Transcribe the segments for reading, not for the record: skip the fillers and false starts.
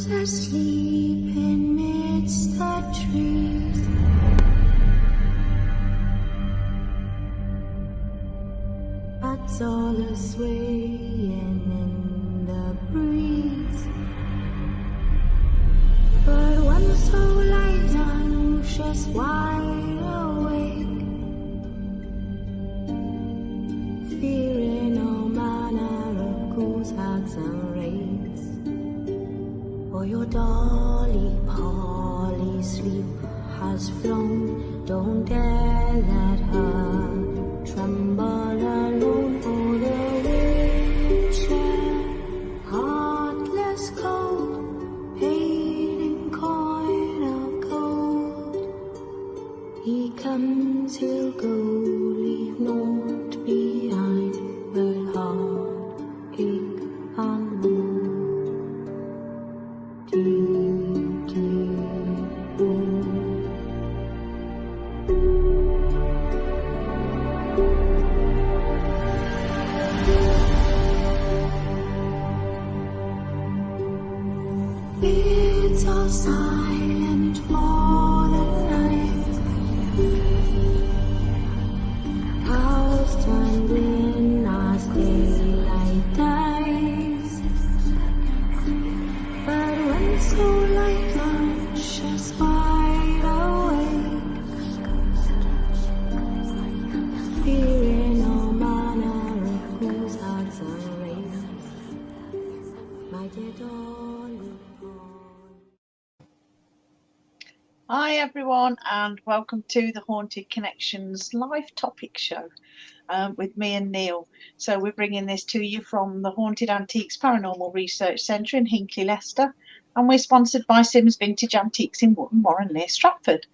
Birds asleep amidst the trees. Bats all are swaying in the breeze. But when the soul lies down, she's wide awake, fearing all manner of ghouls, hags and wraiths. For your dolly Polly sleep has flown, don't dare let her tremble alone. For the wheelchair, heartless cold, paid in coin of gold. He comes, he'll go, leave naught behind but heartache and woe. Deep, deep woe. It's all silent for the night. Hours turned in as daylight dies. But when the soul light comes, she's wide awake, fearing all manner of ghouls, hags and wraiths. My dear dolly. Hi everyone, and welcome to the Haunted Connections live topic show with me and Neil. So we're bringing this to you from the Haunted Antiques Paranormal Research Centre in Hinckley, Leicester, and we're sponsored by Sims Vintage Antiques in Wootton Warren near Stratford.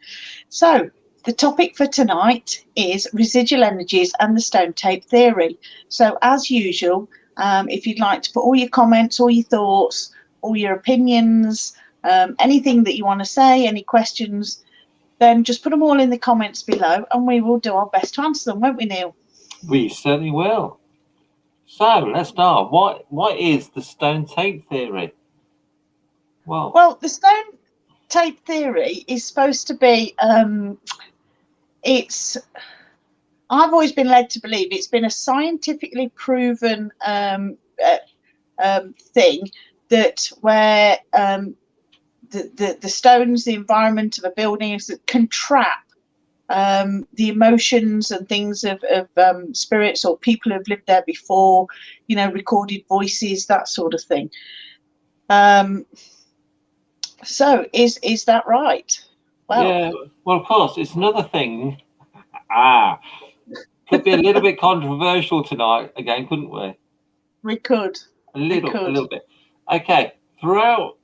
So the topic for tonight is residual energies and the stone tape theory. So as usual, if you'd like to put all your comments, all your thoughts, all your opinions, anything that you want to say, any questions, then just put them all in the comments below and we will do our best to answer them, won't we, Neil? We certainly will. So let's start. What is the stone tape theory? Well, the stone tape theory is supposed to be I've always been led to believe it's been a scientifically proven thing that where the stones, the environment of a building can trap the emotions and things of spirits or people who've lived there before, you know, recorded voices, that sort of thing. So is that right? Well, yeah. Well, of course, it's another thing. Could be a little bit controversial tonight again, couldn't we? we could. A little bit. Okay. Throughout,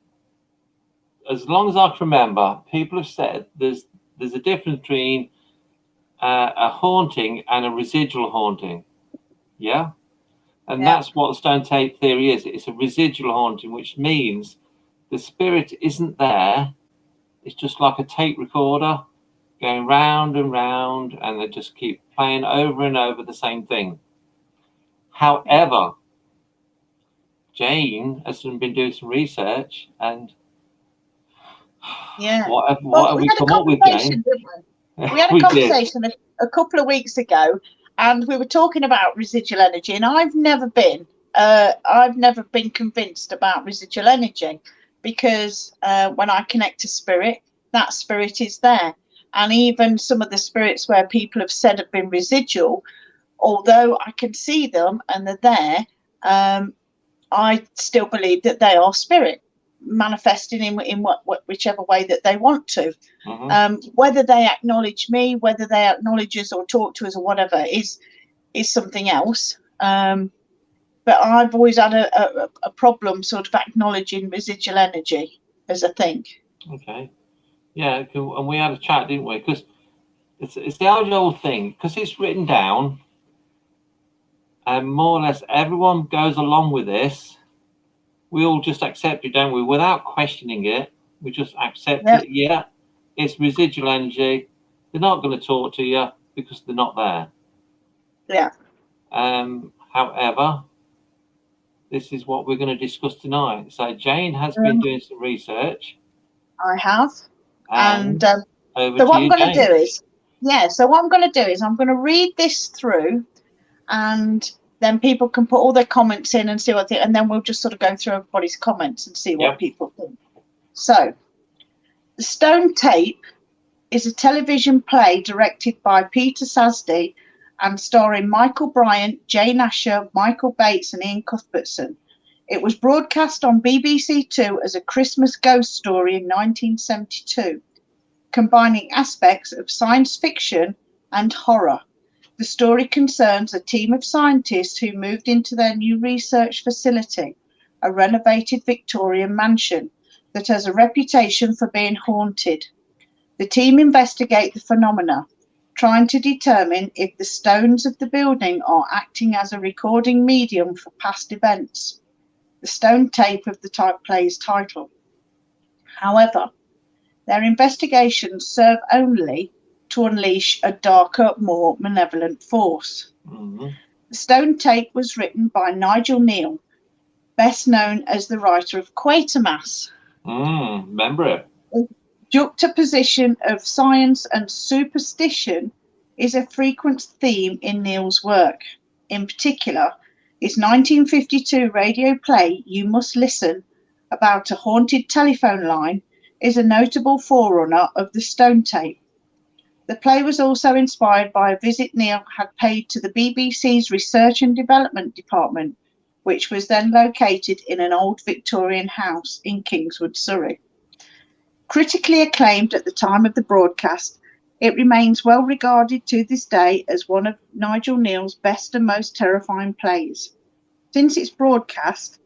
as long as I can remember, people have said there's a difference between a haunting and a residual haunting. Yeah. And that's what the stone tape theory is. It's a residual haunting, which means the spirit isn't there. It's just like a tape recorder going round and round, and they just keep playing over and over the same thing. However, Jane has been doing some research, and what have we come up with, Jane? We had a conversation a couple of weeks ago, and we were talking about residual energy, and I've never been convinced about residual energy, because when I connect to spirit, that spirit is there. And even some of the spirits where people have said have been residual, although I can see them and they're there, I still believe that they are spirit manifesting in whichever way that they want to. Whether they acknowledge me, whether they acknowledge us or talk to us or whatever is something else. But I've always had a problem sort of acknowledging residual energy as a thing. Okay. Yeah, and we had a chat, didn't we? Because it's the old thing, because it's written down, and more or less everyone goes along with this. We all just accept it, don't we? Without questioning it, we just accept it. Yeah, it's residual energy. They're not going to talk to you because they're not there. Yeah. However, this is what we're going to discuss tonight. So Jane has been doing some research. I have. And over so to what I'm you, going to Jane. do is, so what I'm going to do is I'm going to read this through, and then people can put all their comments in and see what they, and then we'll just sort of go through everybody's comments and see what people think. So, The Stone Tape is a television play directed by Peter Sasdy and starring Michael Bryant, Jane Asher, Michael Bates and Ian Cuthbertson. It was broadcast on BBC Two as a Christmas ghost story in 1972, combining aspects of science fiction and horror. The story concerns a team of scientists who moved into their new research facility, a renovated Victorian mansion that has a reputation for being haunted. The team investigate the phenomena, trying to determine if the stones of the building are acting as a recording medium for past events. The Stone Tape of the play's title. However, their investigations serve only to unleash a darker, more malevolent force. Mm-hmm. The Stone Tape was written by Nigel Neal, best known as the writer of Quatermass. Remember it. Juxtaposition of science and superstition is a frequent theme in Neal's work. In particular, his 1952 radio play You Must Listen, about a haunted telephone line, is a notable forerunner of the Stone Tape. The play was also inspired by a visit Neal had paid to the BBC's Research and Development Department, which was then located in an old Victorian house in Kingswood, Surrey. Critically acclaimed at the time of the broadcast, it remains well regarded to this day as one of Nigel Neal's best and most terrifying plays. Since its broadcast,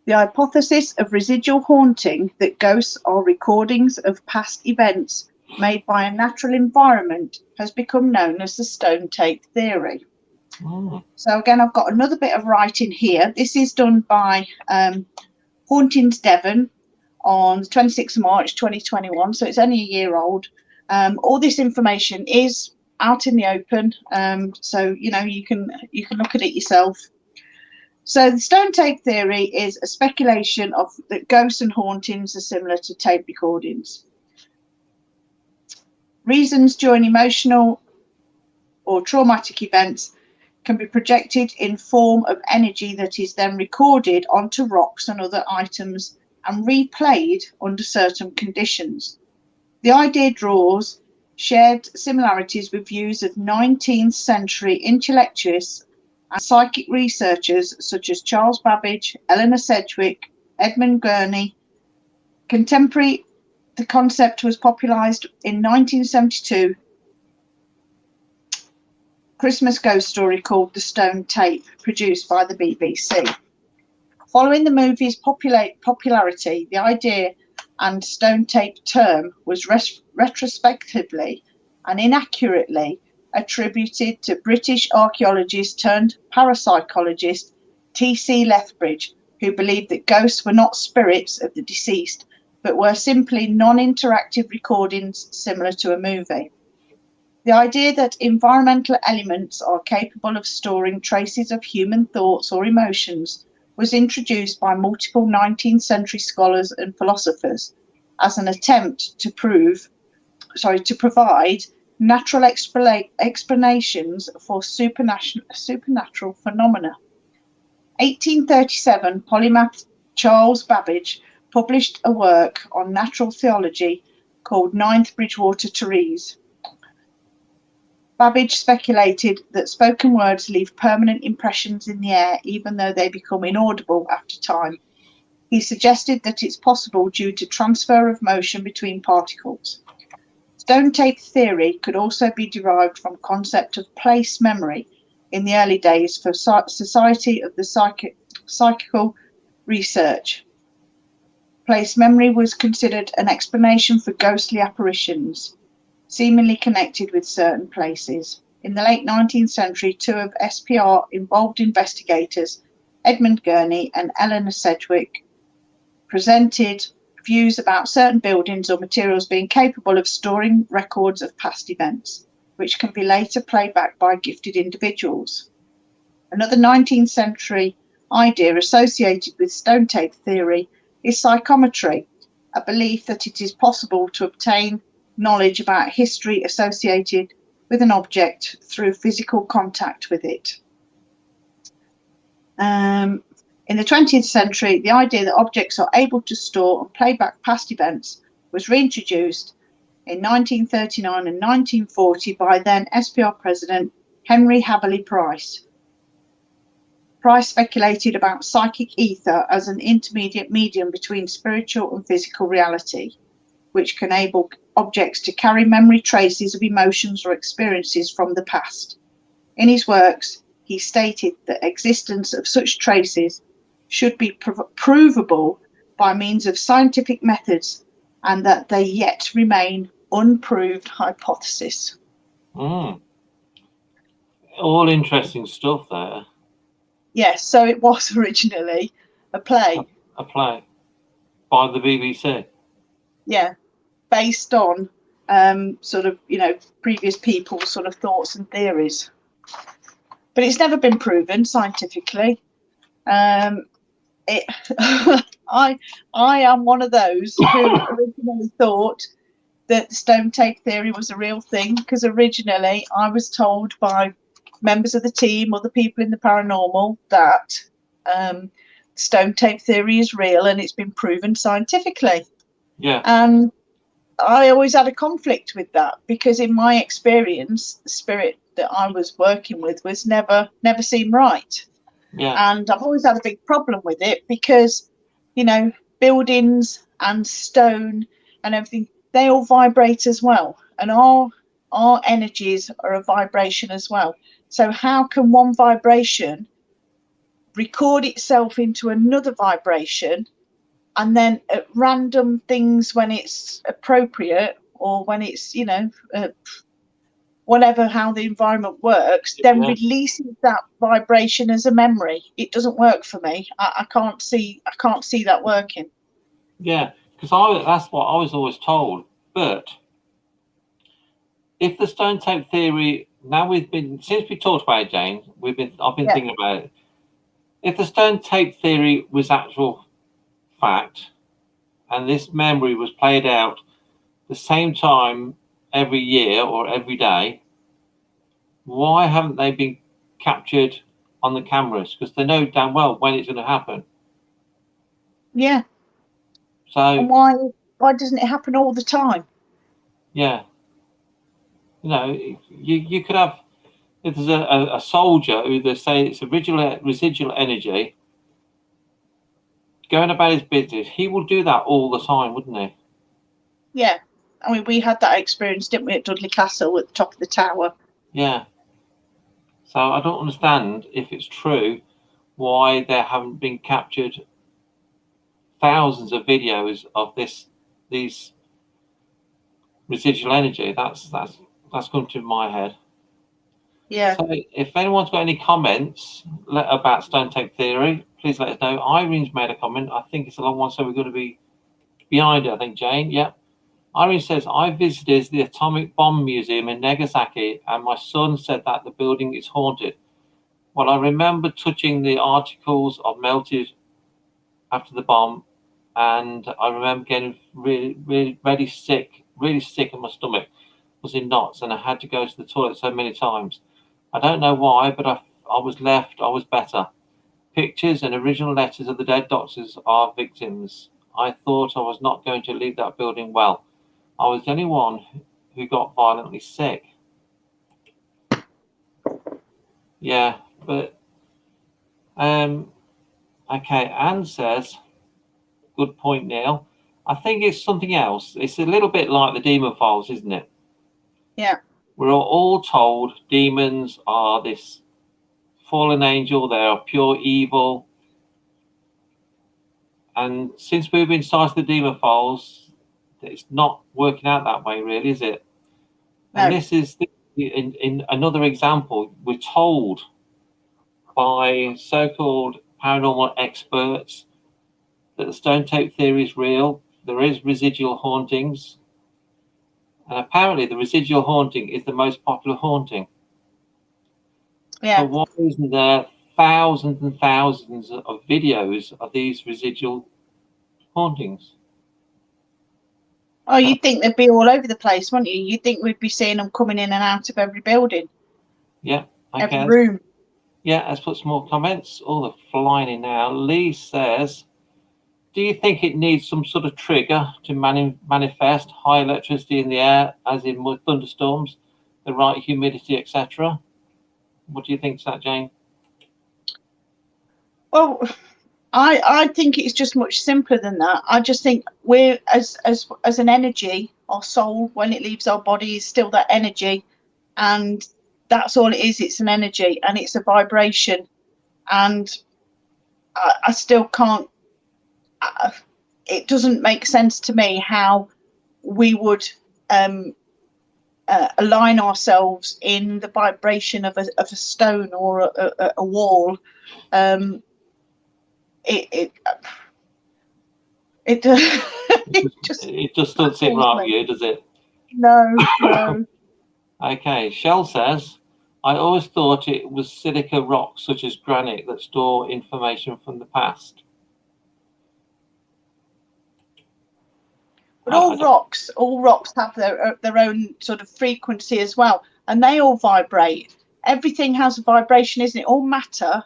the hypothesis of residual haunting, that ghosts are recordings of past events made by a natural environment, has become known as the Stone Tape theory. So again, I've got another bit of writing here. This is done by Hauntings Devon on the 26th of March 2021, so it's only a year old. All this information is out in the open, so you know you can look at it yourself. So the Stone Tape theory is a speculation of that ghosts and hauntings are similar to tape recordings. Reasons during emotional or traumatic events can be projected in form of energy that is then recorded onto rocks and other items and replayed under certain conditions. The idea draws shared similarities with views of 19th century intellectuals and psychic researchers such as Charles Babbage, Eleanor Sedgwick, Edmund Gurney. Contemporary, the concept was popularised in 1972 Christmas ghost story called The Stone Tape, produced by the BBC. Following the movie's popularity, the idea and Stone Tape term was retrospectively and inaccurately attributed to British archaeologist turned parapsychologist T.C. Lethbridge, who believed that ghosts were not spirits of the deceased, but were simply non-interactive recordings similar to a movie. The idea that environmental elements are capable of storing traces of human thoughts or emotions was introduced by multiple 19th century scholars and philosophers as an attempt to provide natural explanations for supernatural phenomena. 1837, polymath Charles Babbage published a work on natural theology called Ninth Bridgewater Therese. Babbage speculated that spoken words leave permanent impressions in the air even though they become inaudible after time. He suggested that it's possible due to transfer of motion between particles. Stone Tape theory could also be derived from concept of place memory in the early days for Society of the Psychical Research. Place memory was considered an explanation for ghostly apparitions, seemingly connected with certain places. In the late 19th century, two of SPR involved investigators, Edmund Gurney and Eleanor Sedgwick, presented views about certain buildings or materials being capable of storing records of past events, which can be later played back by gifted individuals. Another 19th century idea associated with stone tape theory is psychometry, a belief that it is possible to obtain knowledge about history associated with an object through physical contact with it. In the 20th century, the idea that objects are able to store and play back past events was reintroduced in 1939 and 1940 by then SPR President Henry Haverly Price. Price speculated about psychic ether as an intermediate medium between spiritual and physical reality, which can enable objects to carry memory traces of emotions or experiences from the past. In his works, he stated that existence of such traces should be provable by means of scientific methods, and that they yet remain unproved hypothesis. All interesting stuff there. Yes, so it was originally a play. A play by the BBC. Yeah, based on sort of, previous people's sort of thoughts and theories. But it's never been proven scientifically. I am one of those who originally thought that the stone tape theory was a real thing, because originally I was told by members of the team or the people in the paranormal that stone tape theory is real and it's been proven scientifically. Yeah. And I always had a conflict with that, because in my experience, the spirit that I was working with was never seemed right. Yeah. And I've always had a big problem with it, because, buildings and stone and everything, they all vibrate as well. And our energies are a vibration as well. So how can one vibration record itself into another vibration, and then at random things when it's appropriate, or when it's, whatever, how the environment works, then releases that vibration as a memory? It doesn't work for me. I can't see that working. Yeah, because that's what I was always told. But if the stone tape theory, now since we talked about it, Jane, I've been thinking about it. If the stone tape theory was actual fact, and this memory was played out the same time every year or every day, why haven't they been captured on the cameras? Because they know damn well when it's going to happen. Yeah. So and why doesn't it happen all the time? Yeah. You could have, if there's a soldier who they say it's a residual energy going about his business, he will do that all the time, wouldn't he? Yeah. I mean, we had that experience, didn't we, at Dudley Castle at the top of the tower? Yeah. So I don't understand, if it's true, why there haven't been captured thousands of videos of these residual energy. That's come to my head. Yeah. So if anyone's got any comments about stone tape theory, please let us know. Irene's made a comment. I think it's a long one, so we're going to be behind it, I think, Jane. Yeah. Irene says, I visited the Atomic Bomb Museum in Nagasaki, and my son said that the building is haunted. Well, I remember touching the articles of melted after the bomb, and I remember getting really sick in my stomach. Was in knots, and I had to go to the toilet so many times. I don't know why, but I was better. Pictures and original letters of the dead doctors are victims. I thought I was not going to leave that building well. I was the only one who got violently sick. Yeah, but okay, Anne says, good point, Neil. I think it's something else. It's a little bit like the Demon Files, isn't it? Yeah. We're all told demons are this fallen angel, they are pure evil. And since we've been starting the Demon Files, it's not working out that way, really, is it? No. And this is in another example. We're told by so-called paranormal experts that the stone tape theory is real. There is residual hauntings. And apparently the residual haunting is the most popular haunting. Yeah. So why isn't there thousands and thousands of videos of these residual hauntings. Oh, you'd think they'd be all over the place, wouldn't you? You'd think we'd be seeing them coming in and out of every building. Yeah. Okay. Every room. Yeah, let's put some more comments. Oh, they're flying in now. Lee says, do you think it needs some sort of trigger to manifest high electricity in the air, as in thunderstorms, the right humidity, etc.? What do you think to that, Jane? Well, I think it's just much simpler than that. I just think we're as an energy, our soul, when it leaves our body, is still that energy, and that's all it is. It's an energy and it's a vibration, and I still can't. It doesn't make sense to me how we would align ourselves in the vibration of a stone or a wall. It just doesn't sit right with you, does it? No. Okay, Shell says, I always thought it was silica rocks such as granite that store information from the past. But all rocks have their own sort of frequency as well, and they all vibrate. Everything has a vibration, isn't it? All matter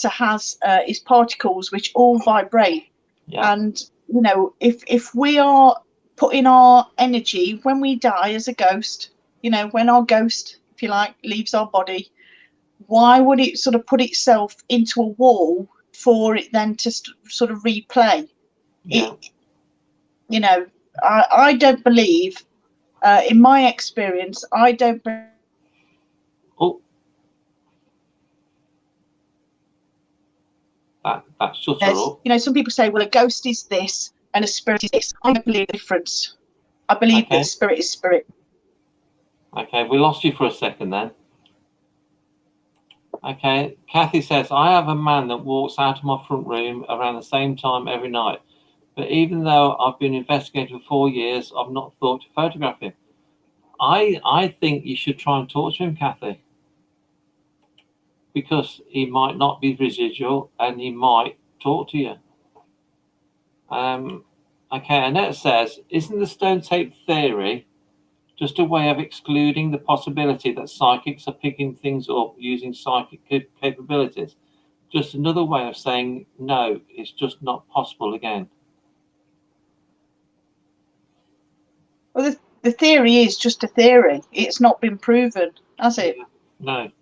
has is particles which all vibrate. Yeah. And you know, if we are putting our energy when we die as a ghost, you know, when our ghost, if you like, leaves our body, why would it sort of put itself into a wall for it then to sort of replay? Yeah. You know, I don't believe, in my experience, I don't believe. Oh, that shut her up. You know, some people say, well, a ghost is this and a spirit is this. I don't believe the difference. I believe that spirit is spirit. Okay, we lost you for a second then. Okay, Kathy says, I have a man that walks out of my front room around the same time every night. But even though I've been investigating for 4 years, I've not thought to photograph him. I think you should try and talk to him, Kathy. Because he might not be residual and he might talk to you. Okay, Annette says, isn't the stone tape theory just a way of excluding the possibility that psychics are picking things up using psychic capabilities? Just another way of saying, no, it's just not possible again. Well, the theory is just a theory. It's not been proven, has it? No.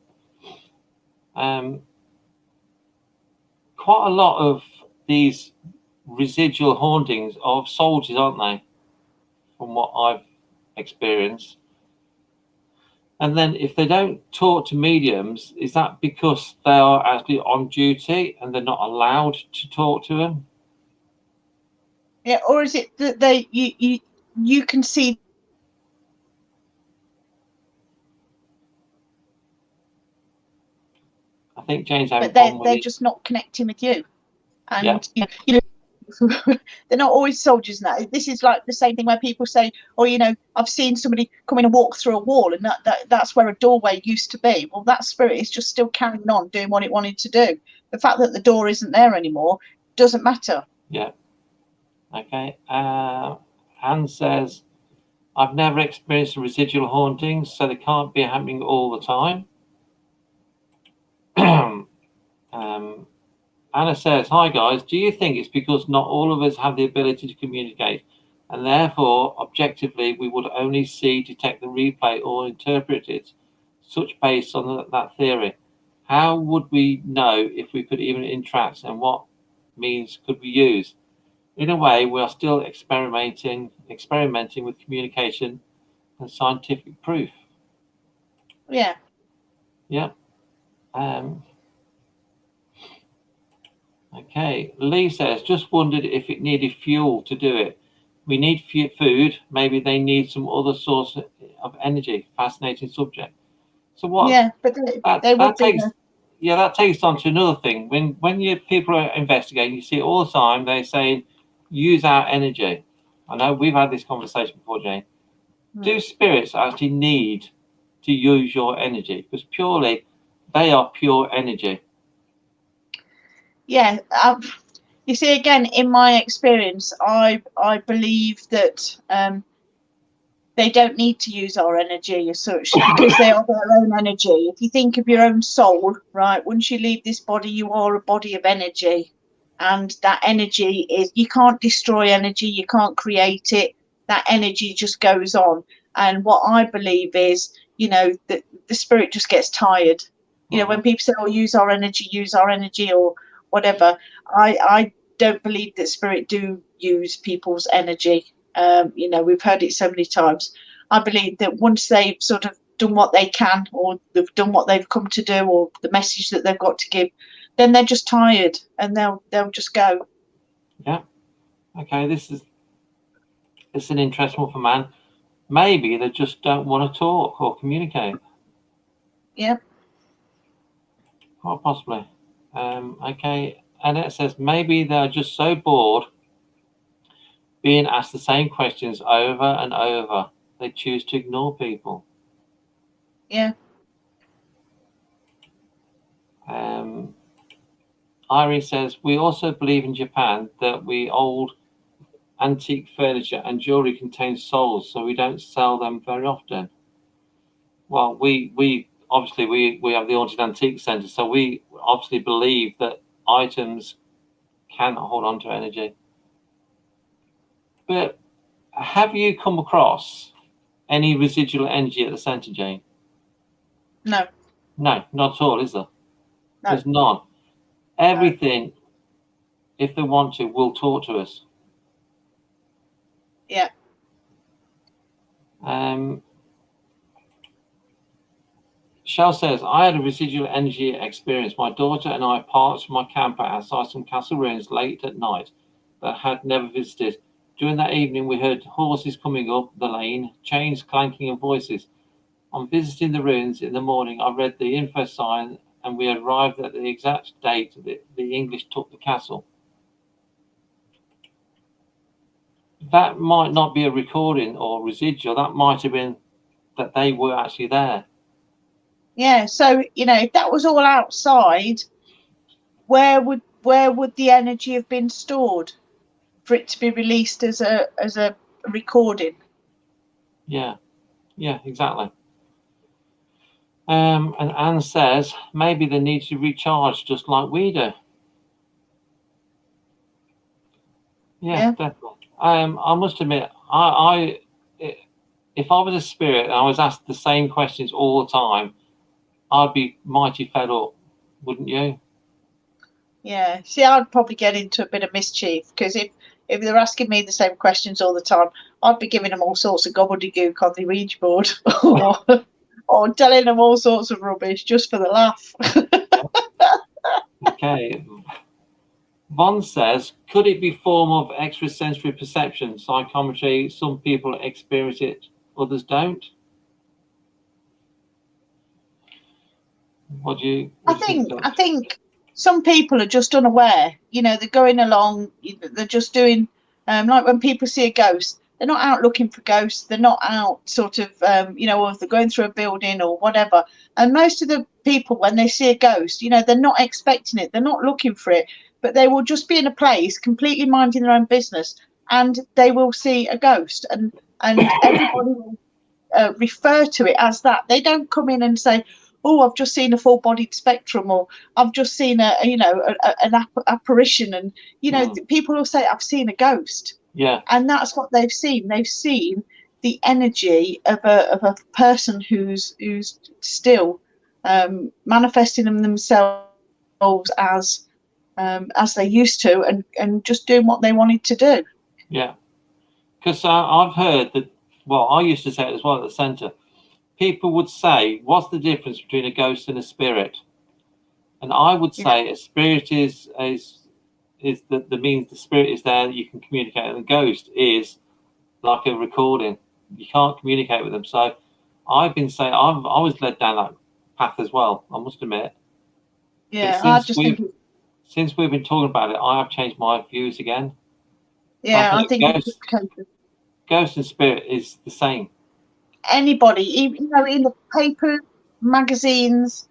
Quite a lot of these residual hauntings are of soldiers, aren't they? From what I've experienced. And then if they don't talk to mediums, is that because they are actually on duty and they're not allowed to talk to them? Yeah, or is it that you can see? I think Jane's having but they're just not connecting with you, and you know they're not always soldiers. Now this is like the same thing where people say, oh, you know, I've seen somebody come in and walk through a wall, and that's where a doorway used to be. Well, that spirit is just still carrying on doing what it wanted to do. The fact that the door isn't there anymore doesn't matter. Yeah. Okay. Anne says, I've never experienced residual hauntings, so they can't be happening all the time. Anna says, hi guys, do you think it's because not all of us have the ability to communicate, and therefore objectively we would only see, detect the replay or interpret it, such based on that theory? How would we know if we could even interact, and what means could we use? In a way, we are still experimenting with communication and scientific proof. Yeah. Yeah. Okay. Lee says, just wondered if it needed fuel to do it. We need food. Maybe they need some other source of energy. Fascinating subject. So what? Yeah, but that takes on to another thing. When people are investigating, you see it all the time. They say, use our energy. I know we've had this conversation before, Jane. Do spirits actually need to use your energy? Because purely they are pure energy. Yeah. You see, again, in my experience, I believe that they don't need to use our energy as such because they are their own energy. If you think of your own soul, right, once you leave this body, you are a body of energy. And that energy is, you can't destroy energy, you can't create it. That energy just goes on. And what I believe is, you know, that the spirit just gets tired. You know, when people say, oh, use our energy, or whatever, I don't believe that spirit do use people's energy. You know, we've heard it so many times. I believe that once they've sort of done what they can, or they've done what they've come to do, or the message that they've got to give, then they're just tired and they'll just go. Yeah. Okay, it's an interesting one for man. Maybe they just don't want to talk or communicate. Yeah. Quite possibly. Okay, and it says maybe they're just so bored being asked the same questions over and over, they choose to ignore people. Yeah. Irie says, we also believe in Japan that we old antique furniture and jewelry contains souls, so we don't sell them very often. Well, we obviously we have the Haunted Antique Centre, so we obviously believe that items can hold on to energy. But have you come across any residual energy at the centre, Jane? No. No, not at all, is there? No. There's none. Everything, if they want to, will talk to us. Yeah. Shell says, I had a residual energy experience. My daughter and I parked my camper outside some castle ruins late at night that had never visited. During that evening, we heard horses coming up the lane, chains clanking and voices. On visiting the ruins in the morning, I read the info sign and we arrived at the exact date that the English took the castle. That might not be a recording or residual. That might have been that they were actually there. Yeah. So, you know, if that was all outside, where would the energy have been stored for it to be released as a recording? Yeah, exactly. And Anne says maybe they need to recharge just like we do. Yeah. Definitely. I must admit, if I was a spirit and I was asked the same questions all the time, I'd be mighty fed up, wouldn't you? Yeah. See, I'd probably get into a bit of mischief because if they're asking me the same questions all the time, I'd be giving them all sorts of gobbledygook on the Ouija board, or telling them all sorts of rubbish just for the laugh. Okay. Von says, could it be form of extrasensory perception, psychometry? Some people experience it, others don't. What do you think? I think some people are just unaware. You know, they're going along. They're just doing like when people see a ghost. They're not out looking for ghosts. They're not out sort of you know, or if they're going through a building or whatever. And most of the people, when they see a ghost, you know, they're not expecting it. They're not looking for it, but they will just be in a place completely minding their own business, and they will see a ghost, and everybody will refer to it as that. They don't come in and say, oh, I've just seen a full-bodied spectrum, or I've just seen an apparition. And you know, people will say, I've seen a ghost. Yeah. And that's what they've seen. They've seen the energy of a person who's still manifesting themselves as they used to, and just doing what they wanted to do. Yeah. Because I've heard that, well, I used to say it as well at the centre. People would say, what's the difference between a ghost and a spirit? And I would say a spirit is the means the spirit is there that you can communicate, and a ghost is like a recording. You can't communicate with them. So I've been saying, I was led down that path as well, I must admit. Yeah, but since we've been talking about it, I have changed my views again. Yeah, I think ghost and spirit is the same. Anybody, you know, in the paper, magazines,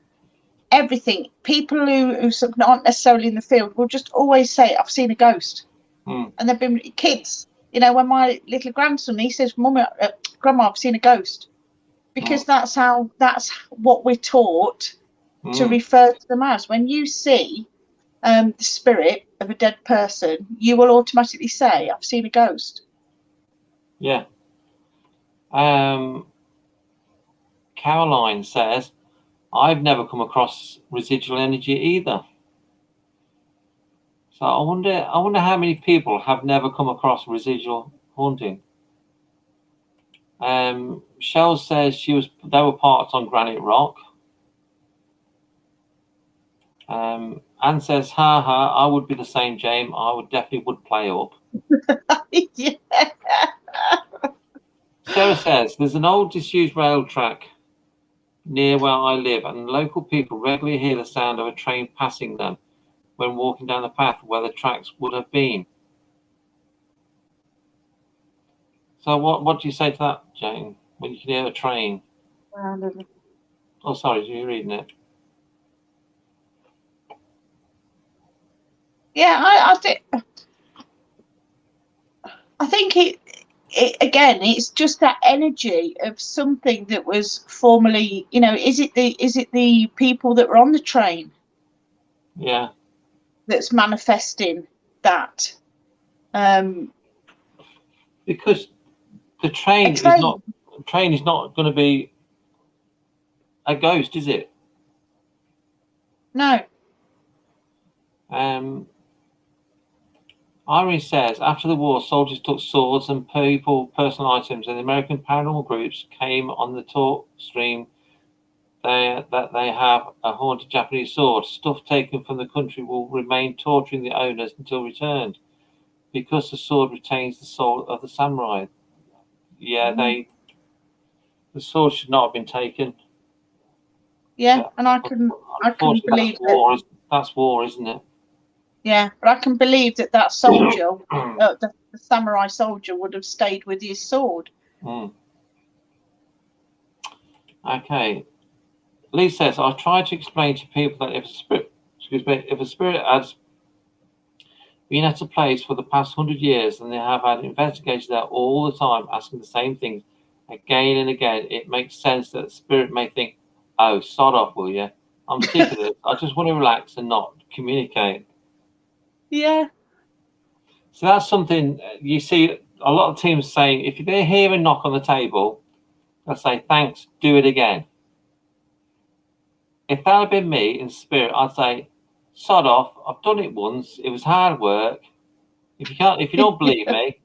everything. People who sort of aren't necessarily in the field will just always say, "I've seen a ghost," and they've been kids. You know, when my little grandson, he says, "Mummy, Grandma, I've seen a ghost," because that's what we're taught to refer to them as. When you see the spirit of a dead person, you will automatically say, "I've seen a ghost." Yeah. Caroline says, I've never come across residual energy either. So I wonder how many people have never come across residual haunting. Shell says they were parked on Granite Rock. Anne says, ha ha, I would be the same, James. I would play up. Yeah. Sarah says, there's an old disused rail track near where I live, and local people regularly hear the sound of a train passing them when walking down the path where the tracks would have been. So what do you say to that, Jane, when you can hear a train? Oh, sorry, you're reading it. Yeah, I think it again, it's just that energy of something that was formerly, you know, is it the people that were on the train? Yeah. That's manifesting that. Because the train is not going to be a ghost, is it? No. Irene says, after the war, soldiers took swords and personal items, and the American paranormal groups came on the talk stream that they have a haunted Japanese sword. Stuff taken from the country will remain torturing the owners until returned, because the sword retains the soul of the samurai. Yeah, the sword should not have been taken. Yeah, and I can believe that's war, isn't it? Yeah, but I can believe that soldier, the samurai soldier, would have stayed with his sword. Okay. Lee says, I try to explain to people that if a spirit has been at a place for the past 100 years and they have had investigators there all the time asking the same things again and again, it makes sense that the spirit may think, oh, sod off, will you? I'm sick of this. I just want to relax and not communicate. Yeah. So that's something you see a lot of teams saying, if they hear a knock on the table, they'll say, thanks, do it again. If that had been me in spirit, I'd say, sod off, I've done it once, it was hard work. If you don't believe me,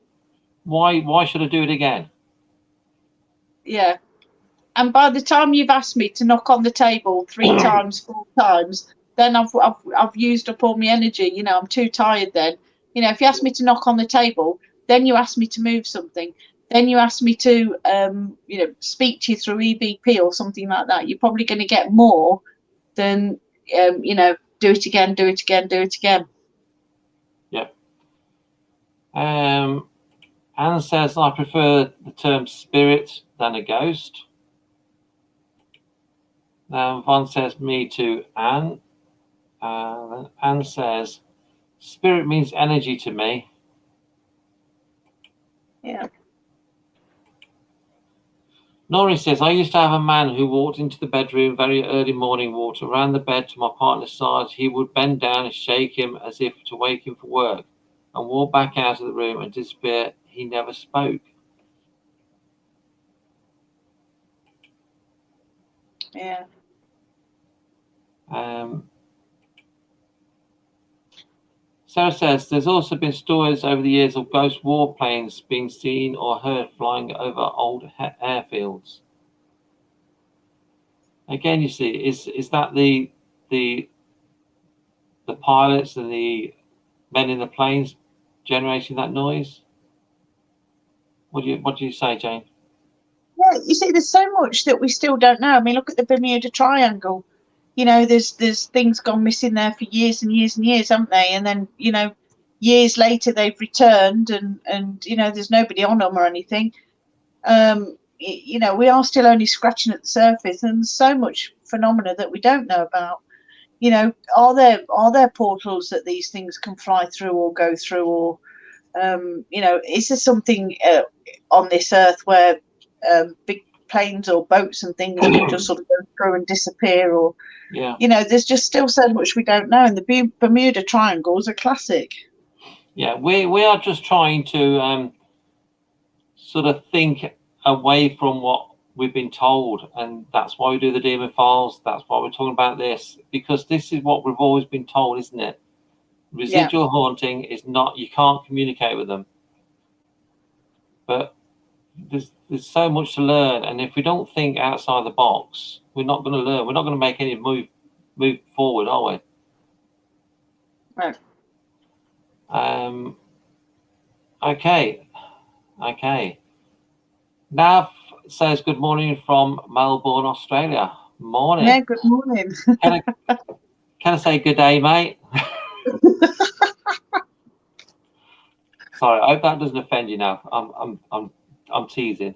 why should I do it again? Yeah. And by the time you've asked me to knock on the table 3 times, 4 times, then I've used up all my energy. You know, I'm too tired then. You know, if you ask me to knock on the table, then you ask me to move something, then you ask me to you know, speak to you through EVP or something like that, you're probably going to get more than you know, do it again, do it again, do it again. Yep. Anne says, I prefer the term spirit than a ghost. Von says, me too, Anne. Anne says, spirit means energy to me. Yeah. Norrie says, I used to have a man who walked into the bedroom very early morning, walked around the bed to my partner's side. He would bend down and shake him as if to wake him for work and walk back out of the room and disappear. He never spoke. Yeah. Sarah says, there's also been stories over the years of ghost warplanes being seen or heard flying over old airfields. Again, you see, is that the pilots and the men in the planes generating that noise? What do you say, Jane? Yeah, you see, there's so much that we still don't know. I mean, look at the Bermuda Triangle. You know, there's things gone missing there for years and years and years, haven't they? And then, you know, years later they've returned, and you know, there's nobody on them or anything. You know, we are still only scratching at the surface, and there's so much phenomena that we don't know about. you know, are there portals that these things can fly through or go through, or you know, is there something on this earth where big planes or boats and things can just sort of go through and disappear, or you know, there's just still so much we don't know, and the Bermuda Triangle is a classic. Yeah, we are just trying to sort of think away from what we've been told, and that's why we do the Demon Files. That's why we're talking about this, because this is what we've always been told, isn't it? Residual haunting is not, you can't communicate with them, but there's so much to learn, and if we don't think outside the box, we're not going to learn. We're not going to make any move forward, are we? Right. Okay. Nav says good morning from Melbourne, Australia. Morning. Yeah, good morning. Can I say good day, mate? Sorry, I hope that doesn't offend you now. I'm teasing.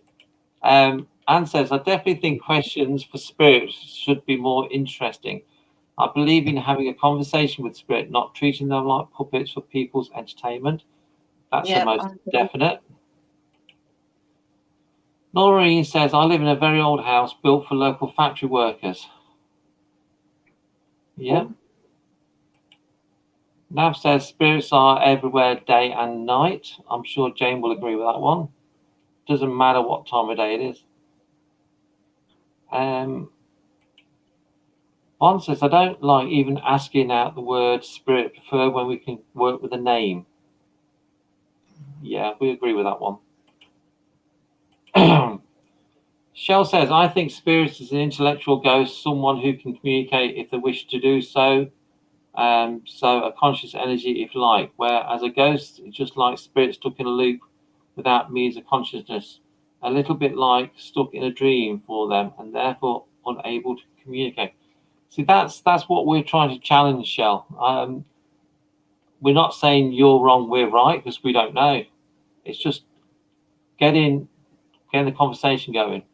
Anne says, I definitely think questions for spirits should be more interesting. I believe in having a conversation with spirit, not treating them like puppets for people's entertainment. That's the most definite. Noreen says, I live in a very old house built for local factory workers. Yeah. Oh. Nav says, spirits are everywhere day and night. I'm sure Jane will agree with that one. Doesn't matter what time of day it is. One says, I don't like even asking out the word spirit, prefer when we can work with a name. Yeah, we agree with that one. Shell says, I think spirits is an intellectual ghost, someone who can communicate if they wish to do so. So a conscious energy, if you like, whereas a ghost is just like spirit stuck in a loop without means of consciousness, a little bit like stuck in a dream for them and therefore unable to communicate. See, that's what we're trying to challenge, Shell. We're not saying you're wrong, we're right, because we don't know. It's just getting the conversation going.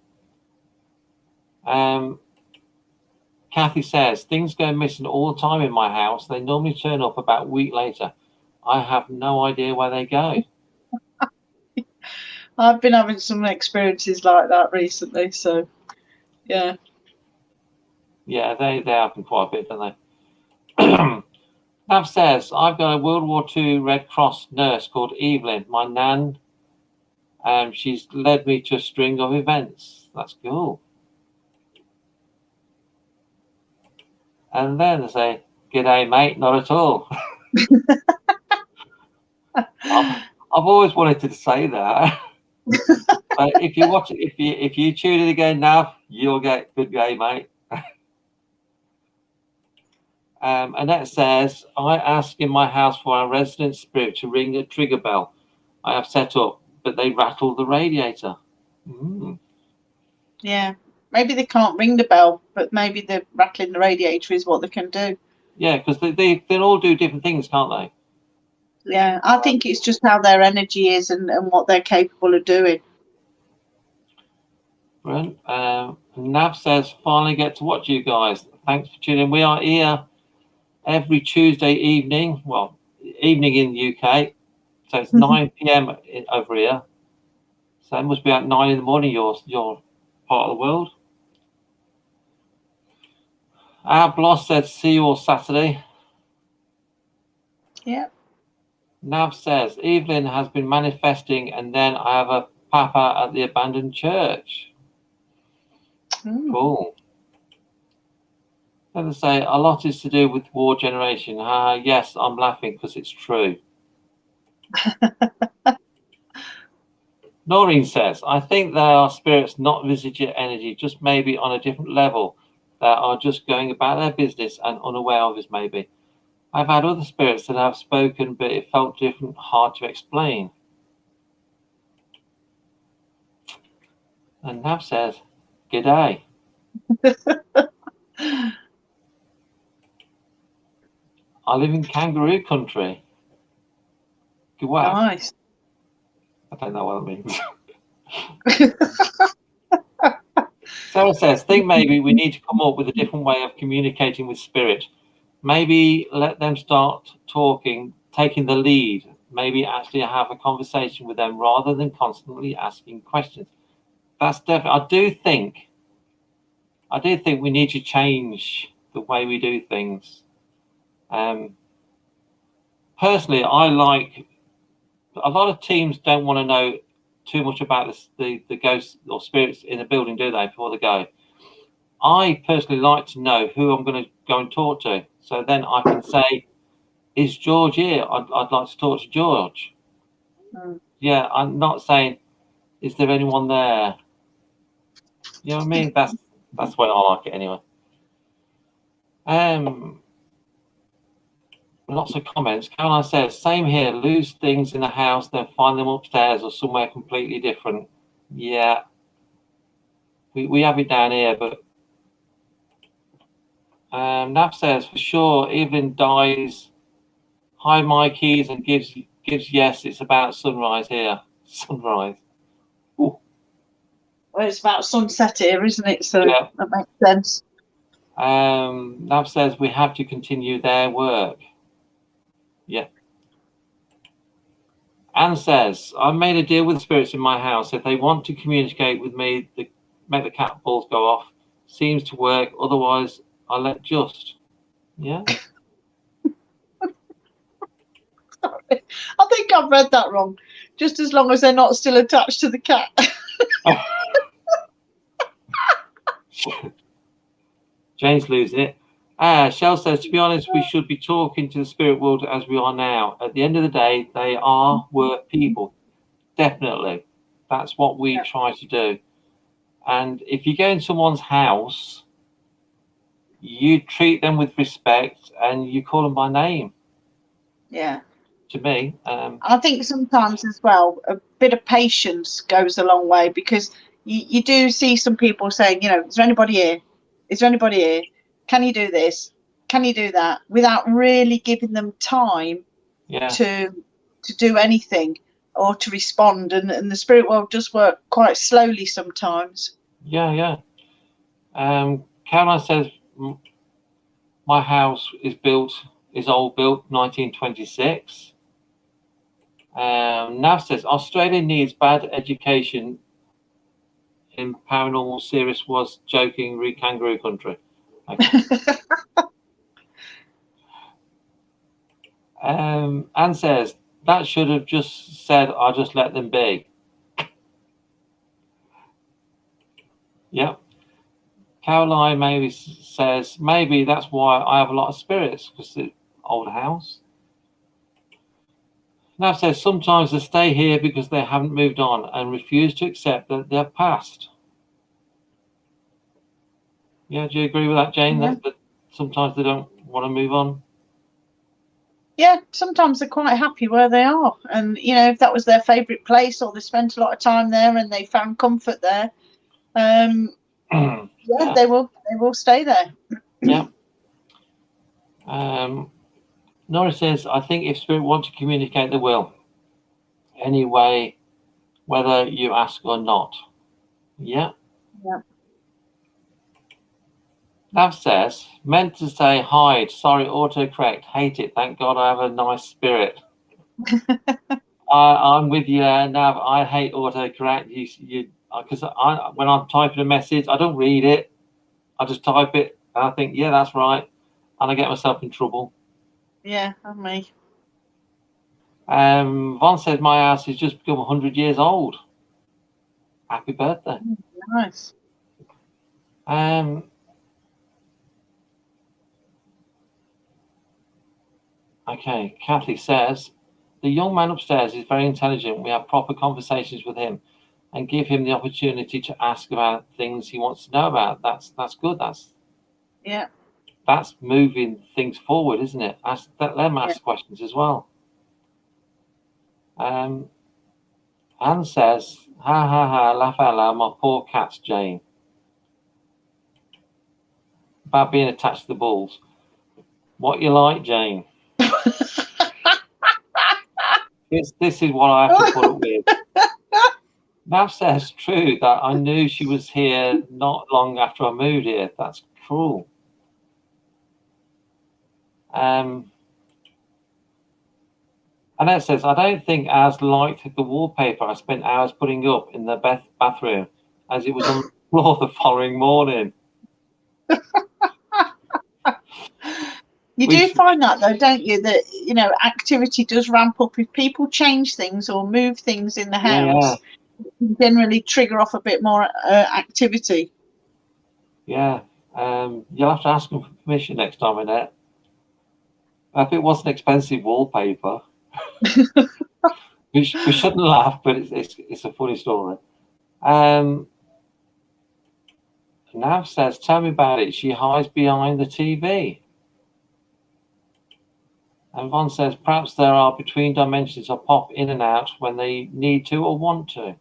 Kathy says, things go missing all the time in my house. They normally turn up about a week later. I have no idea where they go. I've been having some experiences like that recently, so yeah. Yeah, they happen quite a bit, don't they? Nav says, I've got a World War II Red Cross nurse called Evelyn, my nan. She's led me to a string of events. That's cool. And then they say, g'day, mate, not at all. I've always wanted to say that. But if you watch it, if you tune it again now, you'll get good day, mate. Annette says, I ask in my house for our resident spirit to ring a trigger bell I have set up, but they rattle the radiator. Yeah, maybe they can't ring the bell, but maybe the rattling the radiator is what they can do. Yeah, because they all do different things, can't they? Yeah, I think it's just how their energy is and what they're capable of doing. Right. Nav says, finally get to watch you guys. Thanks for tuning in. We are here every Tuesday evening. Well, evening in the UK. So it's 9 p.m. over here. So it must be at 9 in the morning, your part of the world. Our boss said, see you all Saturday. Yeah. Nav says, Evelyn has been manifesting, and then I have a papa at the abandoned church. Cool. Then they say, a lot is to do with war generation. Yes, I'm laughing because it's true. Noreen says, I think there are spirits not residual energy, just maybe on a different level, that are just going about their business and unaware of us maybe. I've had other spirits that have spoken, but it felt different, hard to explain. And Nav says, g'day. I live in kangaroo country. Wow. Nice. I don't know what that means. Sarah says, think maybe we need to come up with a different way of communicating with spirit. Maybe let them start talking, taking the lead. Maybe actually have a conversation with them rather than constantly asking questions. That's definitely. I do think we need to change the way we do things. Personally, I like. A lot of teams don't want to know too much about the ghosts or spirits in the building, do they? Before they go. I personally like to know who I'm going to go and talk to, so then I can say, "Is George here? I'd like to talk to George." Yeah, I'm not saying, "Is there anyone there?" You know what I mean? That's the way I like it anyway. Lots of comments. Caroline says, "Same here. Lose things in the house, then find them upstairs or somewhere completely different." Yeah, we have it down here, but Nav says, "For sure, Evelyn dies. Hide my keys and gives yes. It's about sunrise here. Sunrise." Ooh. Well, it's about sunset here, isn't it? So Yeah. that makes sense. Nav says, "We have to continue their work." Yeah. Anne says, "I made a deal with the spirits in my house. If they want to communicate with me, make the cat balls go off. Seems to work. Otherwise, I let just." Yeah. Sorry. I think I've read that wrong. Just as long as they're not still attached to the cat. Jane's losing it. Shell says, "To be honest, we should be talking to the spirit world as we are now. At the end of the day, they are work people. Definitely. That's what we try to do. And if you go in someone's house, you treat them with respect and you call them by name." Yeah. To me. I think sometimes as well, a bit of patience goes a long way, because you do see some people saying, you know, "Is there anybody here? Is there anybody here? Can you do this? Can you do that?" without really giving them time to do anything or to respond. And the spirit world does work quite slowly sometimes. Yeah. Caroline says, "My house is old built 1926. Nav says, "Australia needs bad education in paranormal serious was joking re kangaroo country." Okay. Anne says, "That should have just said, I'll just let them be." Yep. Caroline maybe says, "Maybe that's why I have a lot of spirits, because the old house." Nav says, "Sometimes they stay here because they haven't moved on and refuse to accept that they're past." Yeah, do you agree with that, Jane? Yeah. That sometimes they don't want to move on? Yeah, sometimes they're quite happy where they are, and you know, if that was their favourite place or they spent a lot of time there and they found comfort there, yeah, they will stay there. Yeah. Nora says, "I think if spirit want to communicate, they will. Anyway, whether you ask or not." Yeah. Yeah. Nav says, "Meant to say hide. Sorry, autocorrect. Hate it. Thank God I have a nice spirit." I'm with you, Nav. I hate autocorrect. Because when I'm typing a message, I don't read it. I just type it, and I think, yeah, that's right, and I get myself in trouble. Yeah, and me. Von says, "My house has just become 100 years old. Happy birthday." Nice. Okay, Kathy says, "The young man upstairs is very intelligent. We have proper conversations with him and give him the opportunity to ask about things he wants to know about." That's good. That's moving things forward, isn't it? Let them ask questions as well. Anne says, "Ha ha ha, laugh out loud, my poor cats, Jane." About being attached to the balls. What you like, Jane? This is what I have to put up with. Nav says, "True that I knew she was here not long after I moved here." That's cruel. Annette says, I don't think Az liked the wallpaper I spent hours putting up in the bathroom, as it was on the floor the following morning. You do find that though, don't you? That, you know, activity does ramp up if people change things or move things in the house. It can generally trigger off a bit more activity. Yeah. You'll have to ask them for permission next time, Annette. If it wasn't expensive wallpaper, we shouldn't laugh, but it's a funny story. Nav says, tell me about it. She hides behind the TV. And Von says, perhaps there are between dimensions that pop in and out when they need to or want to.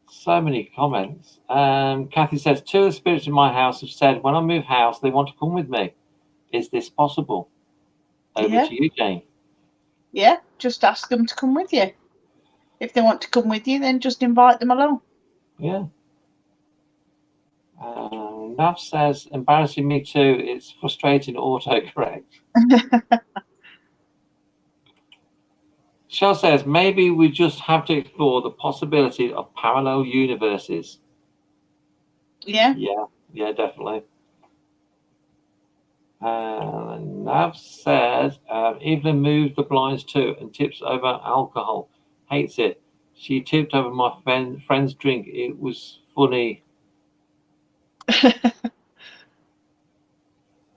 So many comments. Kathy says, two of the spirits in my house have said, when I move house, they want to come with me. Is this possible? Over to you, Jane. Yeah, just ask them to come with you. If they want to come with you, then just invite them along. Yeah. Nav says, embarrassing me too. It's frustrating autocorrect. Shell says, maybe we just have to explore the possibility of parallel universes. Yeah. Yeah, definitely. Nav says, Evelyn moved the blinds too and tips over alcohol. Hates it. She tipped over my friend's drink. It was funny.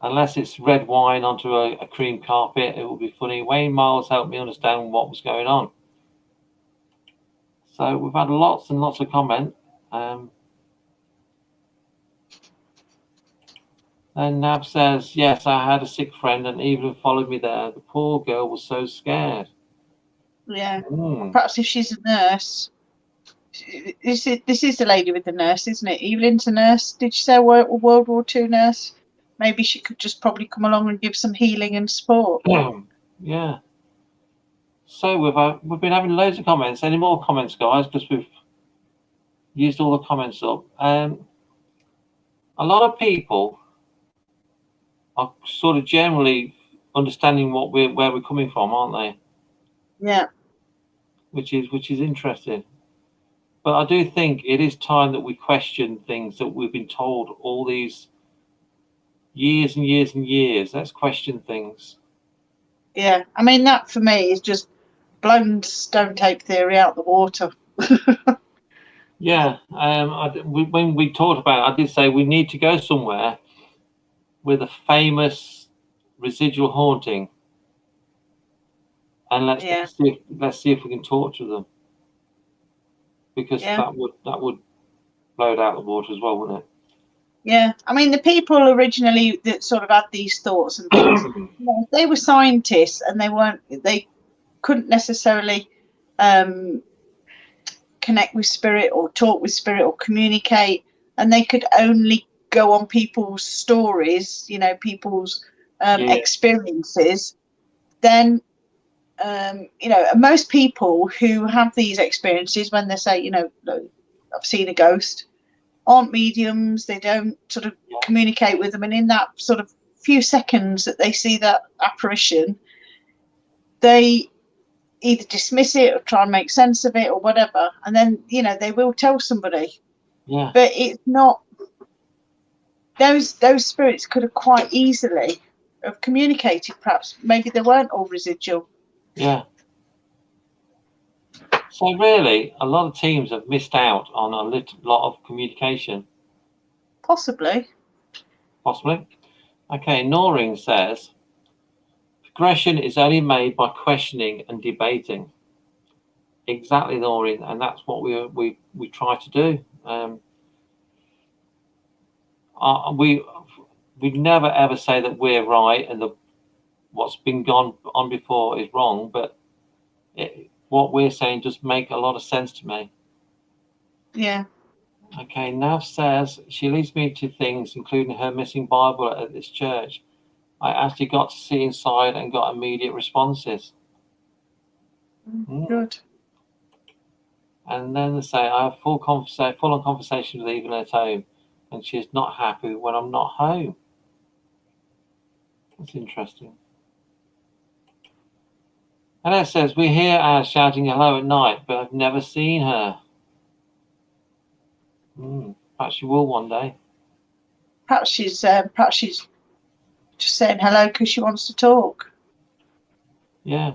Unless it's red wine onto a cream carpet, it will be funny. Wayne Miles helped me understand what was going on. So we've had lots and lots of comment. And Nav says, yes, I had a sick friend and Evelyn followed me there. The poor girl was so scared. Yeah. Perhaps if she's a nurse. This is the lady with the nurse, isn't it? Evelyn's a nurse. Did she say a World War II nurse? Maybe she could just probably come along and give some healing and support. Yeah. So we've been having loads of comments. Any more comments, guys? Because we've used all the comments up. A lot of people are sort of generally understanding where we're coming from, aren't they? Yeah. Which is interesting. But I do think it is time that we question things that we've been told all these years and years and years. Let's question things. Yeah, I mean, that for me is just blown stone tape theory out the water. Yeah, when we talked about it, I did say we need to go somewhere with a famous residual haunting, and let's see if we can talk to them, because that would blow it out the water as well, wouldn't it? Yeah, I mean, the people originally that sort of had these thoughts and things, they were scientists, and they couldn't necessarily connect with spirit or talk with spirit or communicate, and they could only go on people's stories, you know, people's experiences. Then you know, most people who have these experiences, when they say, you know, I've seen a ghost, aren't mediums. They don't sort of communicate with them, and in that sort of few seconds that they see that apparition, they either dismiss it or try and make sense of it or whatever, and then, you know, they will tell somebody. Yeah. But it's not, those spirits could have quite easily have communicated. Perhaps maybe they weren't all residual. Yeah. So really, a lot of teams have missed out on a lot of communication. Possibly. Okay, Noreen says, progression is only made by questioning and debating. Exactly, Noreen, and that's what we try to do. We never ever say that we're right and what's been gone on before is wrong, but what we're saying just make a lot of sense to me. Yeah. Okay, Nav says, she leads me to things, including her missing Bible at this church. I actually got to see inside and got immediate responses. Good. And then they say, I have full-on conversation with Evelyn at home, and she's not happy when I'm not home. That's interesting. And it says, we hear her shouting hello at night, but I've never seen her. Perhaps she will one day. Perhaps she's just saying hello because she wants to talk. Yeah.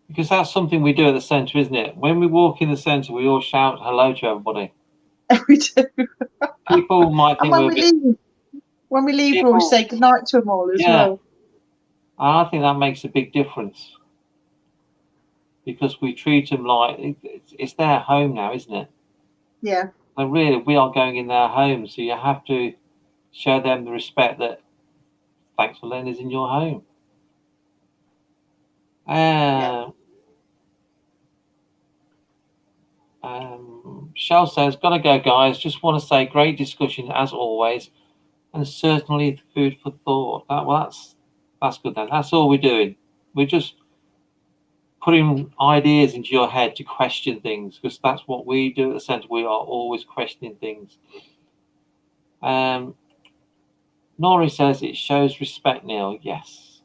Because that's something we do at the centre, isn't it? When we walk in the centre, we all shout hello to everybody. We do. People might think when we leave, we say goodnight to them all as well. I think that makes a big difference. Because we treat them like it's their home now, isn't it? Yeah. And really, we are going in their home, so you have to show them the respect that thanks for letting us in your home. Shell says, gotta go, guys. Just want to say, great discussion as always, and certainly food for thought. That's good then. That's all we're doing. We're just putting ideas into your head to question things, because that's what we do at the centre. We are always questioning things. Nori says it shows respect, Neil. Yes.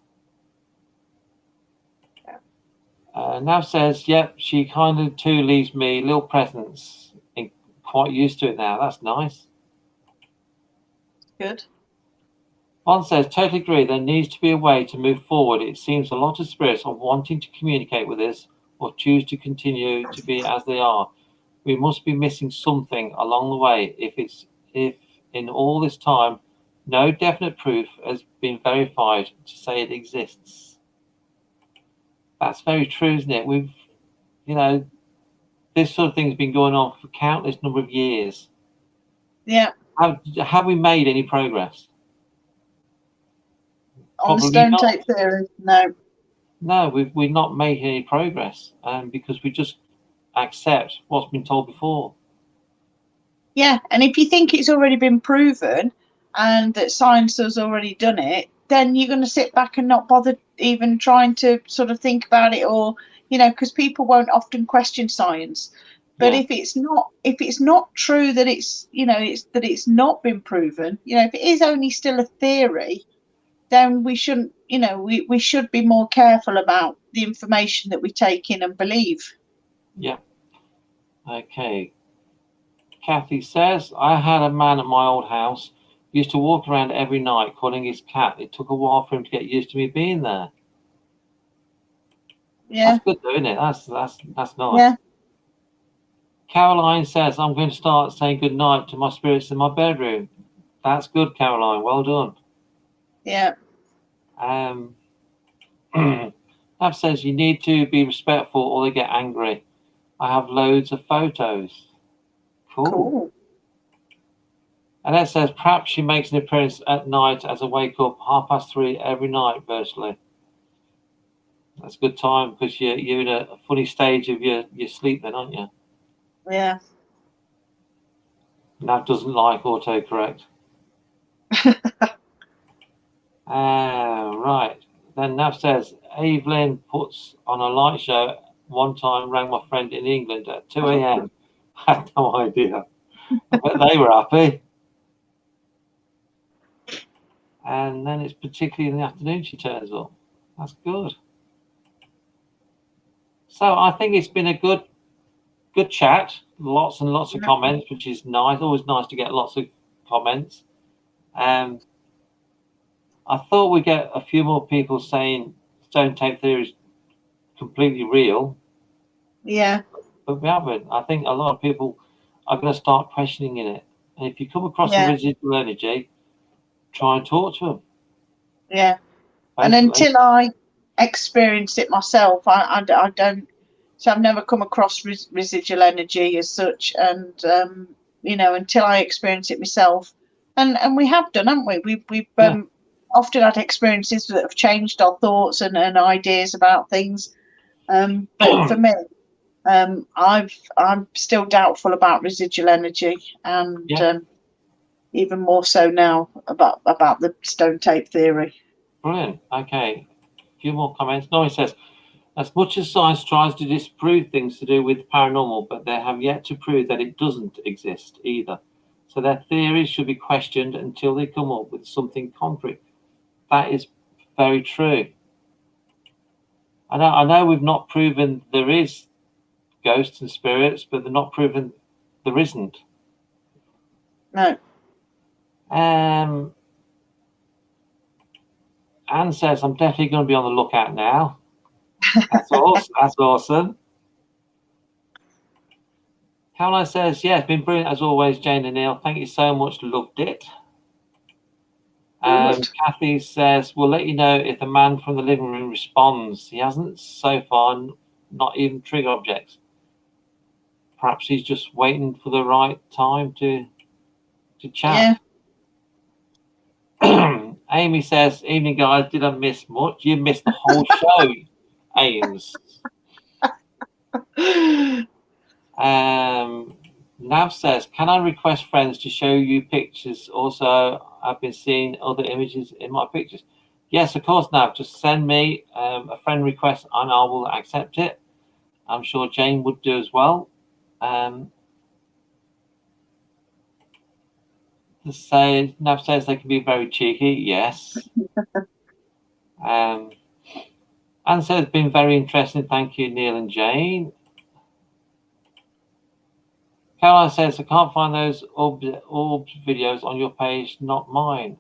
Nav says, yep, she kind of too leaves me little presents. And quite used to it now. That's nice. Good. One says, totally agree. There needs to be a way to move forward. It seems a lot of spirits are wanting to communicate with us or choose to continue to be as they are. We must be missing something along the way if in all this time no definite proof has been verified to say it exists. That's very true, isn't it? This sort of thing's been going on for countless number of years. Yeah. Have we made any progress? On the stone tape theory, no. No, we've not made any progress, because we just accept what's been told before. Yeah, and if you think it's already been proven and that science has already done it, then you're going to sit back and not bother even trying to sort of think about it, or because people won't often question science. But if it's not true that it's not been proven, if it is only still a theory, then we shouldn't, we should be more careful about the information that we take in and believe. Yeah. Okay. Kathy says, I had a man at my old house who used to walk around every night calling his cat. It took a while for him to get used to me being there. Yeah. That's good though, isn't it? That's nice. Yeah. Caroline says, I'm going to start saying good night to my spirits in my bedroom. That's good, Caroline. Well done. Yeah. Nav says, you need to be respectful or they get angry. I have loads of photos. Cool. And that says, perhaps she makes an appearance at night as I wake up 3:30 every night, virtually. That's a good time because you're in a funny stage of your sleep then, aren't you? Yeah. Nav doesn't like autocorrect. Right. Then Nav says, Evelyn puts on a light show. One time rang my friend in England at 2 a.m. I had no idea. I bet they were happy. And then it's particularly in the afternoon she turns up. That's good. So I think it's been a good chat. Lots and lots of comments, which is nice. Always nice to get lots of comments. I thought we'd get a few more people saying stone tape theory is completely real. Yeah. But we haven't. I think a lot of people are going to start questioning it. And if you come across a residual energy, try and talk to them. Yeah. Basically. And until I experience it myself, I don't. So I've never come across residual energy as such, and until I experience it myself, and we have done, haven't we? We've often had experiences that have changed our thoughts and ideas about things. But for me, I'm still doubtful about residual energy, and even more so now about the stone tape theory. Brilliant. Okay, a few more comments. Nori says, as much as science tries to disprove things to do with paranormal, but they have yet to prove that it doesn't exist either. So their theories should be questioned until they come up with something concrete. That is very true. I know we've not proven there is ghosts and spirits, but they're not proven there isn't. No. Anne says, I'm definitely going to be on the lookout now. That's awesome. That's awesome. Caroline says, yeah, it's been brilliant as always, Jane and Neil. Thank you so much. Loved it. Kathy says, we'll let you know if the man from the living room responds. He hasn't so far, not even trigger objects. Perhaps he's just waiting for the right time to chat. Yeah. Amy says, evening guys, did I miss much? You missed the whole show, Ames. Nav says, can I request friends to show you pictures? Also, I've been seeing other images in my pictures. Yes, of course, Nav. Just send me a friend request and I will accept it. I'm sure Jane would do as well. Nav says they can be very cheeky. Yes. And says it's been very interesting. Thank you, Neil and Jane. Caroline says, I can't find those orbs videos on your page, not mine.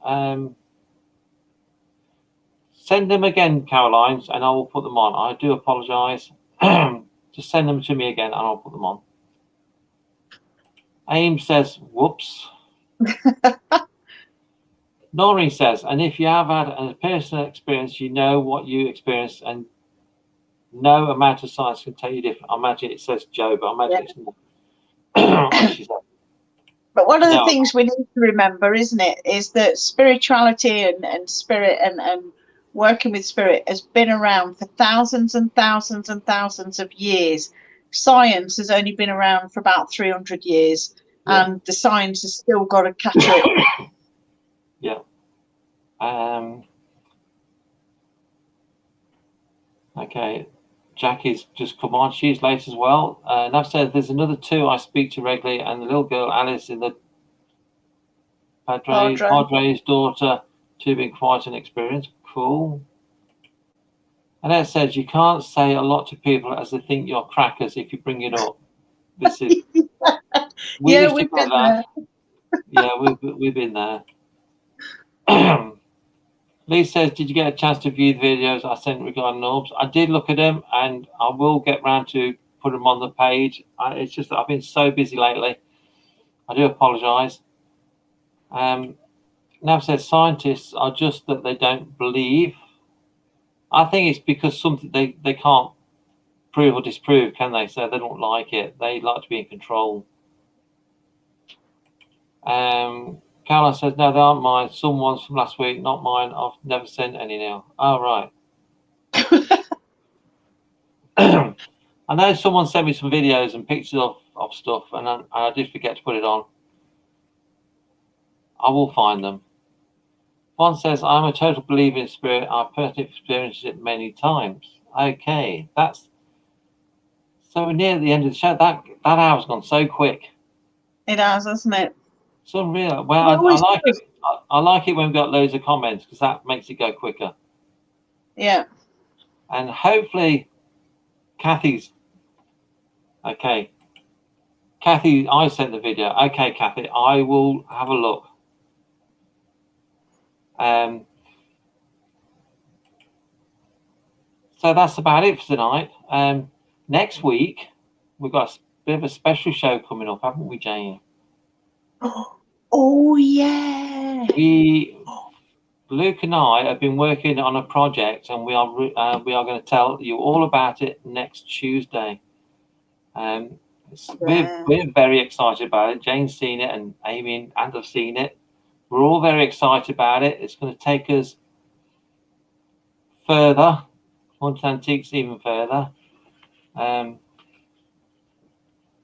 Send them again, Caroline, and I will put them on. I do apologise. Just send them to me again and I'll put them on. Aim says, whoops. Noreen says, and if you have had a personal experience, you know what you experienced and no amount of science can tell you different. I imagine it says Joe, but I imagine it's not. But one of the things we need to remember, isn't it, is that spirituality and spirit and working with spirit has been around for thousands and thousands and thousands of years. Science has only been around for about 300 years, and the science has still got to catch up. Yeah. Okay. Jackie's just come on. She's late as well. Nav said there's another two I speak to regularly, and the little girl Alice in the Padre's daughter, too, been quite an experience. Cool. And it says you can't say a lot to people as they think you're crackers if you bring it up. This is we've been there. Yeah, we've been there. Lee says, did you get a chance to view the videos I sent regarding orbs? I did look at them, and I will get round to put them on the page. It's just that I've been so busy lately. I do apologise. Nav says scientists are just that they don't believe. I think it's because something they can't prove or disprove, can they? So they don't like it. They like to be in control. Caroline says, no, they aren't mine. Someone's from last week, not mine. I've never sent any now. Oh, right. I know someone sent me some videos and pictures of stuff, and I did forget to put it on. I will find them. One says, I'm a total believer in spirit. I've personally experienced it many times. Okay, so we're near the end of the show. That hour's gone so quick. It has, hasn't it? It's unreal. Well, I like it. I like it when we've got loads of comments because that makes it go quicker. Yeah. And hopefully, Kathy's okay. Kathy, I sent the video. Okay, Kathy, I will have a look. So that's about it for tonight. Next week, we've got a bit of a special show coming up, haven't we, Jane? Oh, yeah. Luke and I have been working on a project, and we are going to tell you all about it next Tuesday. We're very excited about it. Jane's seen it, and Amy and I've seen it. We're all very excited about it. It's going to take us further, Haunted Antiques even further.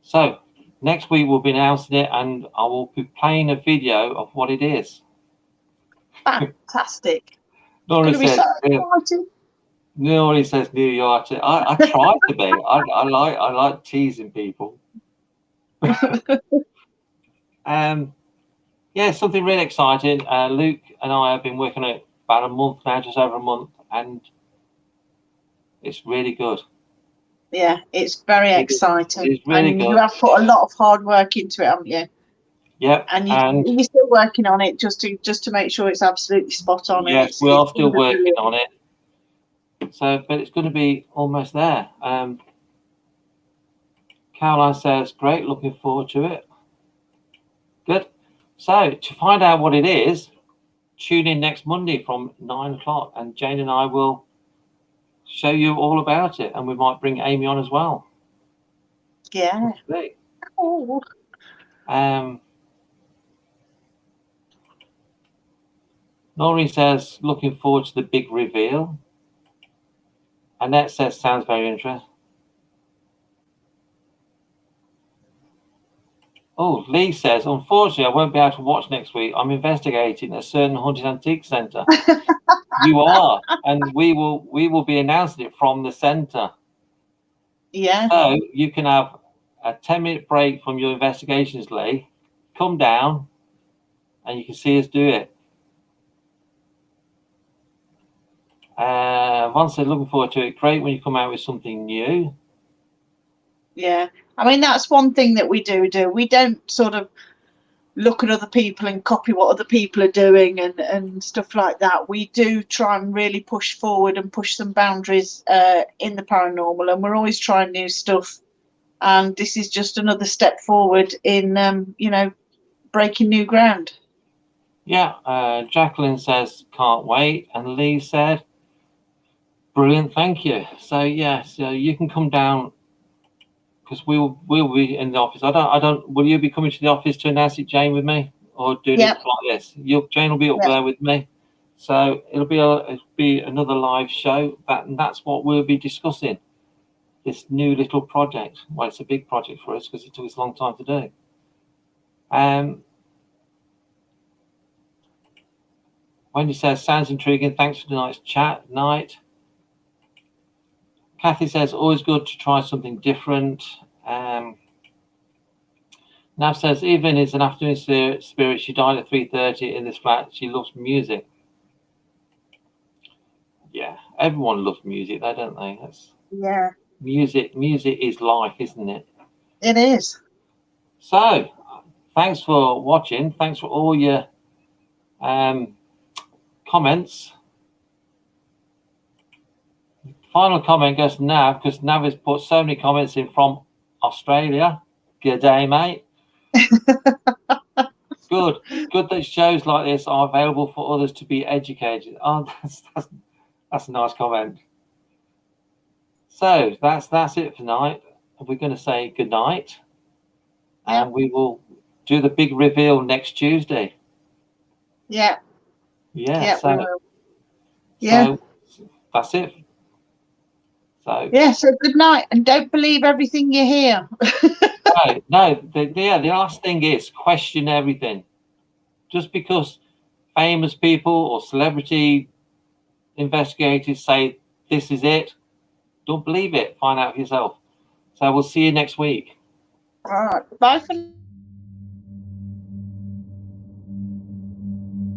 So next week we'll be announcing it, and I will be playing a video of what it is. Fantastic. Nori says New York. I try to be. I like teasing people. Yeah, something really exciting. Luke and I have been working on it about a month now, just over a month, and it's really good. Yeah, it's very exciting. It's really and good. you have put a lot of hard work into it, haven't you? Yep. And you're still working on it just to make sure it's absolutely spot on. Yes, and we are still brilliant. working on it. So, but it's going to be almost there. Caroline says, great, looking forward to it. Good. So, to find out what it is, tune in next Monday from 9 o'clock, and Jane and I will show you all about it, and we might bring Amy on as well. Yeah. Oh. Noreen says, looking forward to the big reveal. Annette says, sounds very interesting. Oh, Lee says, unfortunately, I won't be able to watch next week. I'm investigating a certain haunted antique centre. You are, and we will be announcing it from the centre. Yeah. So you can have a 10-minute break from your investigations, Lee. Come down, and you can see us do it. One said, looking forward to it. Great when you come out with something new. Yeah, I mean, that's one thing that we do. We don't sort of look at other people and copy what other people are doing and stuff like that. We do try and really push forward and push some boundaries in the paranormal, and we're always trying new stuff. And this is just another step forward in, you know, breaking new ground. Yeah, Jacqueline says, can't wait. And Lee said, brilliant, thank you. So, yeah, so you can come down, because we'll be in the office. Will you be coming to the office to announce it, Jane, with me? Or doing it like this? Jane will be up there with me. So it'll be another live show. That's what we'll be discussing. This new little project. Well, it's a big project for us because it took us a long time to do. Wendy says, sounds intriguing. Thanks for tonight's chat night. Kathy says, always good to try something different. Nav says, Evelyn is an afternoon spirit. She died at 3:30 in this flat. She loves music. Yeah, everyone loves music, though, don't they? Yeah. Music is life, isn't it? It is. So, thanks for watching. Thanks for all your comments. Final comment goes to Nav, because Nav has put so many comments in from Australia. Good day, mate. Good that shows like this are available for others to be educated. Oh, that's a nice comment. So that's it for tonight. We're going to say good night, and we will do the big reveal next Tuesday. Yeah. Yeah. So that's it. So yeah. So good night, and don't believe everything you hear. No. The last thing is question everything. Just because famous people or celebrity investigators say this is it, don't believe it. Find out for yourself. So we'll see you next week. All right. Bye for now.